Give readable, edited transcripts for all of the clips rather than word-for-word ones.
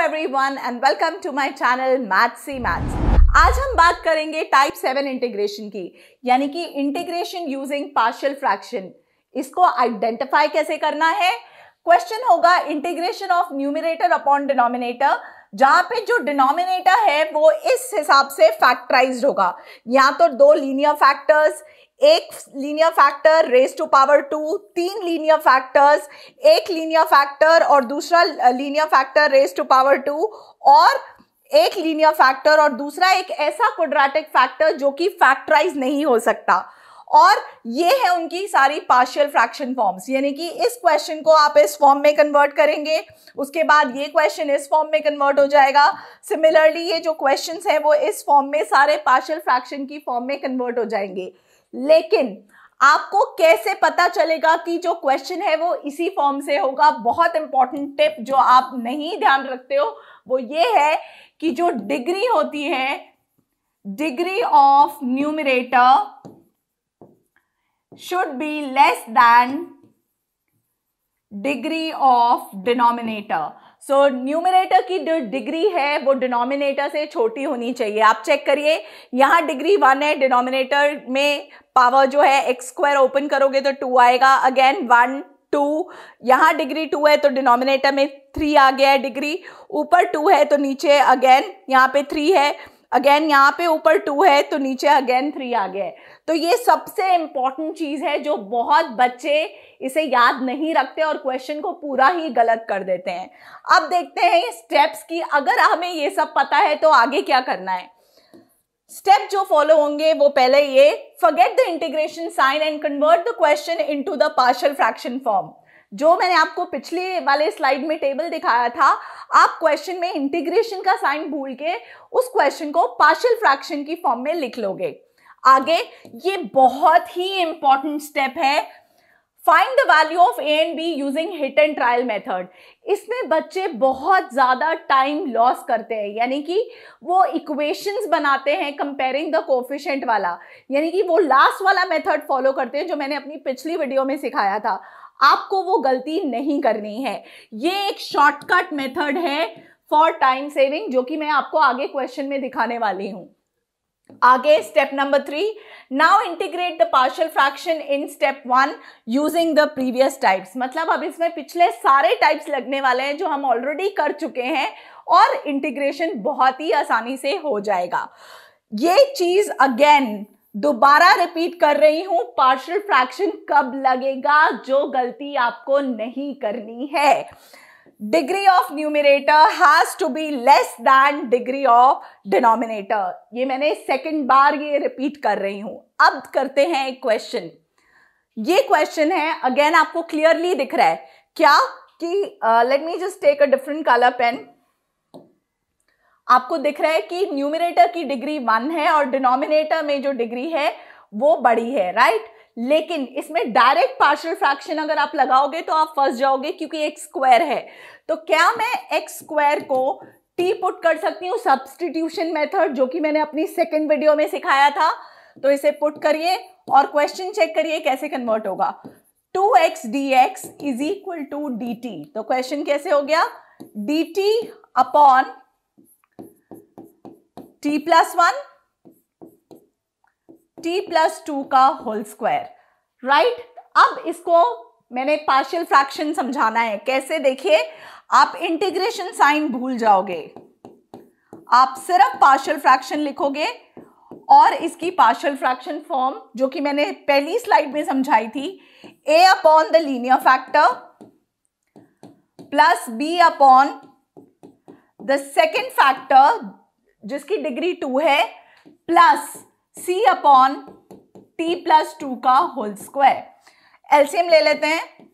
everyone and welcome to my channel Mathsy Maths। आज हम बात करेंगे टाइप 7 इंटीग्रेशन की, यानी कि इंटीग्रेशन यूजिंग पार्शियल फ्रैक्शन। इसको आइडेंटिफाई कैसे करना है। क्वेश्चन होगा integration of numerator upon denominator, जहां पे जो डिनोमिनेटर है वो इस हिसाब से फैक्टराइज्ड होगा, या तो दो लीनियर फैक्टर्स, एक linear factor raise to power 2, तीन लीनियर फैक्टर्स, एक लीनियर फैक्टर और दूसरा linear factor raise to power 2, और एक लीनियर फैक्टर और दूसरा एक ऐसा क्वाड्रेटिक फैक्टर जो कि फैक्टराइज नहीं हो सकता। और ये है उनकी सारी पार्शियल फ्रैक्शन फॉर्म्स, यानी कि इस क्वेश्चन को आप इस फॉर्म में कन्वर्ट करेंगे, उसके बाद ये क्वेश्चन इस फॉर्म में कन्वर्ट हो जाएगा। सिमिलरली ये जो क्वेश्चंस हैं वो इस फॉर्म में सारे पार्शियल फ्रैक्शन की फॉर्म में कन्वर्ट हो जाएंगे। लेकिन आपको कैसे पता चलेगा कि जो क्वेश्चन है वो इसी फॉर्म से होगा? बहुत इंपॉर्टेंट टिप जो आप नहीं ध्यान रखते हो वो ये है कि जो डिग्री होती है, degree of numerator should be less than degree of denominator। So numerator की जो डिग्री है वो डिनोमिनेटर से छोटी होनी चाहिए। आप चेक करिए, यहाँ डिग्री 1 है, डिनोमिनेटर में पावर जो है एक्स स्क्वायर ओपन करोगे तो 2 आएगा, अगेन 1 2, यहाँ डिग्री 2 है तो डिनोमिनेटर में 3 आ गया है डिग्री, ऊपर 2 है तो नीचे अगेन यहाँ पे 3 है, अगेन यहाँ पे ऊपर 2 है तो नीचे अगेन 3 आ गया है। तो ये सबसे इंपॉर्टेंट चीज है जो बहुत बच्चे इसे याद नहीं रखते और क्वेश्चन को पूरा ही गलत कर देते हैं। अब देखते हैं स्टेप्स की। अगर हमें ये सब पता है तो आगे क्या करना है। स्टेप जो फॉलो होंगे वो पहले ये, forget the integration sign and convert the question into the partial fraction form. जो मैंने आपको पिछले वाले स्लाइड में टेबल दिखाया था, आप क्वेश्चन में इंटीग्रेशन का साइन भूल के उस क्वेश्चन को पार्शियल फ्रैक्शन की फॉर्म में लिख लोगे। आगे ये बहुत ही इंपॉर्टेंट स्टेप है, find the value of A and be using hit and trial method. इसमें बच्चे बहुत ज्यादा टाइम लॉस करते हैं, यानी कि वो इक्वेशंस बनाते हैं कंपेयरिंग द कोएफिशिएंट वाला, यानी कि वो लास्ट वाला मेथड फॉलो करते हैं जो मैंने अपनी पिछली वीडियो में सिखाया था। आपको वो गलती नहीं करनी है। ये एक शॉर्टकट मेथड है फॉर टाइम सेविंग, जो कि मैं आपको आगे क्वेश्चन में दिखाने वाली हूं। आगे step number 3, now integrate the partial fraction in step 1 using the previous types. मतलब अब इसमें पिछले सारे टाइप्स लगने वाले हैं जो हम ऑलरेडी कर चुके हैं और इंटीग्रेशन बहुत ही आसानी से हो जाएगा। ये चीज अगेन दोबारा रिपीट कर रही हूं, पार्शियल फ्रैक्शन कब लगेगा, जो गलती आपको नहीं करनी है। Degree of numerator has to be less than degree of denominator. ये मैंने सेकंड बार ये रिपीट कर रही हूं। अब करते हैं एक क्वेश्चन। ये क्वेश्चन है, अगेन आपको क्लियरली दिख रहा है क्या कि let me just take a different colour pen. आपको दिख रहा है कि न्यूमरेटर की डिग्री 1 है और डिनोमिनेटर में जो डिग्री है वो बड़ी है, राइट। लेकिन इसमें डायरेक्ट पार्शियल फ्रैक्शन अगर आप लगाओगे तो आप फंस जाओगे, क्योंकि एक्स स्क्वायर है। तो क्या मैं एक्स स्क्वायर को टी पुट कर सकती हूँ सब्स्टिट्यूशन मेथड, जो कि मैंने अपनी सेकंड वीडियो में सिखाया था। तो इसे पुट करिए और क्वेश्चन चेक करिए कैसे कन्वर्ट होगा। 2x dx is equal to dt। तो क्वेश्चन कैसे हो गया, dt upon t plus 1 t plus 2 का होल स्क्वायर, राइट। अब इसको मैंने पार्शियल फ्रैक्शन समझाना है कैसे। देखिए, आप इंटीग्रेशन साइन भूल जाओगे, आप सिर्फ पार्शियल फ्रैक्शन लिखोगे और इसकी पार्शियल फ्रैक्शन फॉर्म जो कि मैंने पहली स्लाइड में समझाई थी, a upon the linear factor plus b upon the second factor जिसकी डिग्री 2 है plus c upon t plus 2 का होल स्क्वायर। एलसीएम ले लेते हैं,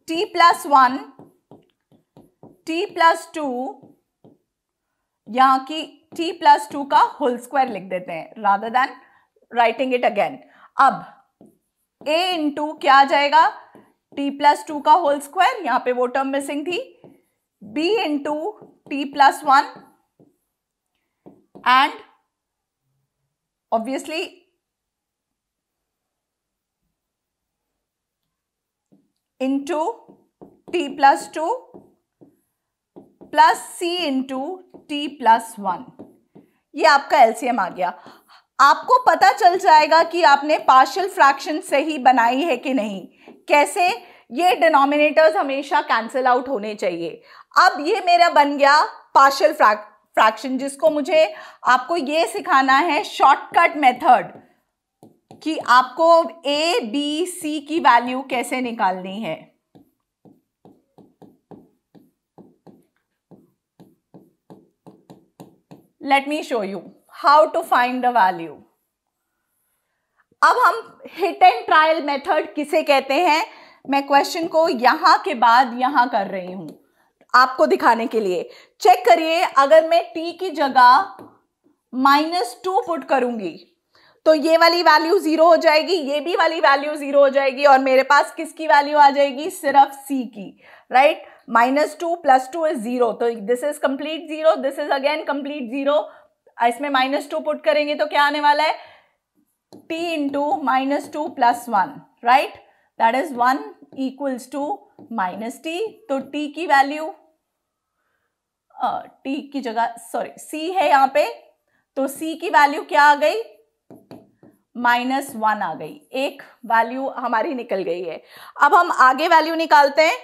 t प्लस 1 t प्लस 2, यहां की t प्लस 2 का होल स्क्वायर लिख देते हैं rather than writing it again. अब a इंटू क्या आ जाएगा, t प्लस 2 का होल स्क्वायर, यहां पे वो टर्म मिसिंग थी, b into t plus 1 and obviously into t plus 2 plus c into t plus 1, ये आपका एलसीएम आ गया। आपको पता चल जाएगा कि आपने पार्शियल फ्रैक्शन सही बनाई है कि नहीं। कैसे? ये डिनोमिनेटर्स हमेशा कैंसिल आउट होने चाहिए। अब ये मेरा बन गया पार्शियल फ्रैक्शन, जिसको मुझे आपको ये सिखाना है शॉर्टकट मेथड कि आपको ए बी सी की वैल्यू कैसे निकालनी है। Let me show you how to find the value. अब हम हिट एंड ट्रायल मेथड किसे कहते हैं, मैं क्वेश्चन को यहां के बाद यहां कर रही हूं आपको दिखाने के लिए। चेक करिए, अगर मैं t की जगह -2 पुट करूंगी तो ये वाली वैल्यू 0 हो जाएगी, ये भी वाली वैल्यू 0 हो जाएगी, और मेरे पास किसकी वैल्यू आ जाएगी? सिर्फ c की, राइट। -2 + 2 इज 0, तो this is complete 0, this is again complete 0। इसमें -2 पुट करेंगे तो क्या आने वाला है? t into -2 + 1, right, that is 1 equals to -t। तो t की वैल्यू t की जगह c है यहाँ पे, तो c की वैल्यू क्या आ गई? -1 आ गई, एक वैल्यू हमारी निकल गई है। अब हम आगे वैल्यू निकालते हैं।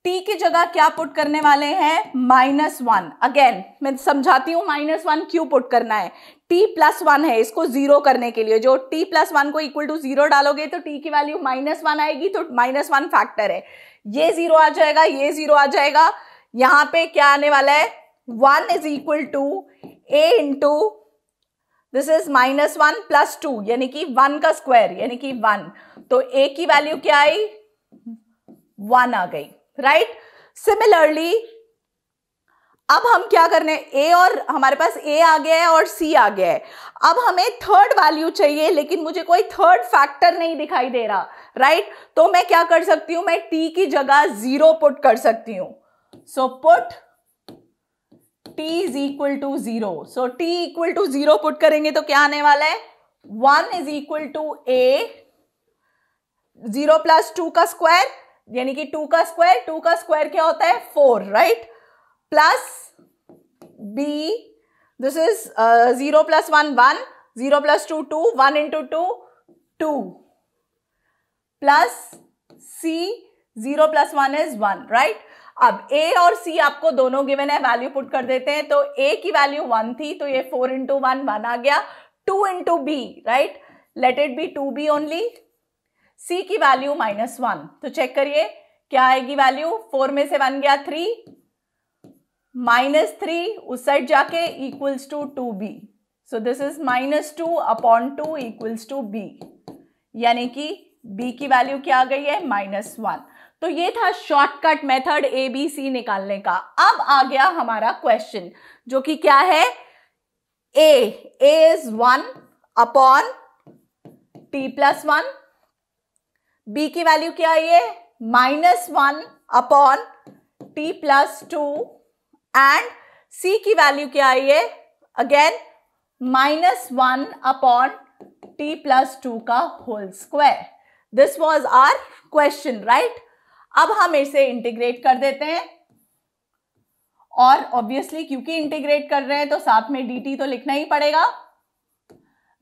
t की जगह क्या पुट करने वाले हैं? -1। अगेन मैं समझाती हूं -1 क्यों पुट करना है। t + 1 है, इसको 0 करने के लिए जो t + 1 को इक्वल टू 0 डालोगे तो t की वैल्यू -1 आएगी, तो -1 फैक्टर है, ये 0 आ जाएगा, ये 0 आ जाएगा। यहां पे क्या आने वाला है? 1 is equal to a into this is -1 + 2, यानी कि 1 का स्क्वायर, यानी कि 1। तो a की वैल्यू क्या आई? 1 आ गई, राइट। सिमिलरली अब हम क्या करने, a और हमारे पास a आ गया है और c आ गया है। अब हमें थर्ड वैल्यू चाहिए, लेकिन मुझे कोई थर्ड फैक्टर नहीं दिखाई दे रहा, राइट। तो मैं क्या कर सकती हूं? मैं t की जगह 0 पुट कर सकती हूं। So put t is equal to 0। So t equal to 0 put करेंगे तो क्या आने वाला है? 1 इज इक्वल टू a, 0 + 2 का स्क्वायर, यानी कि 2 का स्क्वायर क्या होता है? 4, right, plus b, this is 0 + 1 1, 0 + 2 2, 1 into 2 2, plus c, 0 + 1 is 1, right. अब a और c आपको दोनों गिवन है, वैल्यू पुट कर देते हैं। तो a की वैल्यू 1 थी, तो ये 4 इंटू 1 1 आ गया, 2 into b, right, let it be 2b only. c की वैल्यू -1, तो चेक करिए क्या आएगी वैल्यू? 4 में से 1 गया 3, -3 उस साइड जाके equals to 2b। So this is -2/2 equals to b, यानी कि b की वैल्यू क्या आ गई है? -1। तो ये था shortcut method a b c निकालने का। अब आ गया हमारा क्वेश्चन, जो कि क्या है? a इज 1/t + 1, b की वैल्यू क्या आई है? -1/t + 2, एंड c की वैल्यू क्या आई है? अगेन -1/t + 2 का whole square. This was our question, right. अब हम इसे इंटीग्रेट कर देते हैं, और ऑब्वियसली क्योंकि इंटीग्रेट कर रहे हैं तो साथ में dt तो लिखना ही पड़ेगा,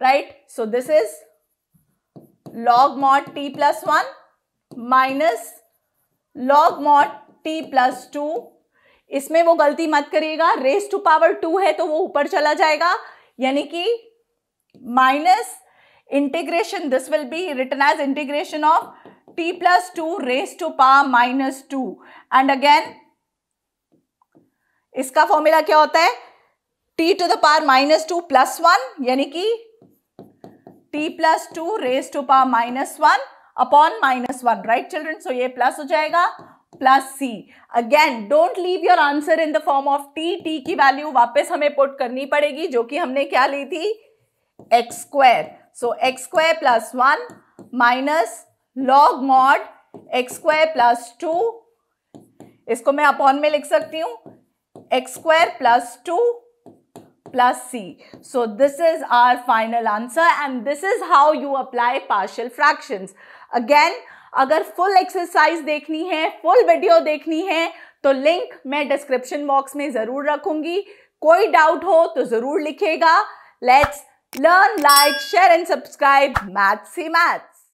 right. So this is log mod t + 1 minus log mod t + 2। इसमें वो गलती मत करिएगा, रेज टू पावर 2 है तो वो ऊपर चला जाएगा, यानी कि minus integration, this will be written as integration of t + 2 raise to power -2, and again इसका फॉर्मूला क्या होता है? t टू द पावर -2 + 1, यानी कि t + 2 raise to power -1/-1, right children. So ये प्लस हो जाएगा, plus c। Again don't leave your answer in the form of t की वैल्यू वापस हमें पुट करनी पड़ेगी, जो कि हमने क्या ली थी? x²। सो x² + 1 minus log mod x² + 2, इसको मैं अपॉन में लिख सकती हूं, x² + 2 plus c. So this is our final answer and this is how you apply partial fractions. Again, अगर फुल एक्सरसाइज देखनी है, फुल वीडियो देखनी है, तो लिंक मैं डिस्क्रिप्शन बॉक्स में जरूर रखूंगी। कोई डाउट हो तो जरूर लिखिएगा। Let's learn, like, share and subscribe maths he maths.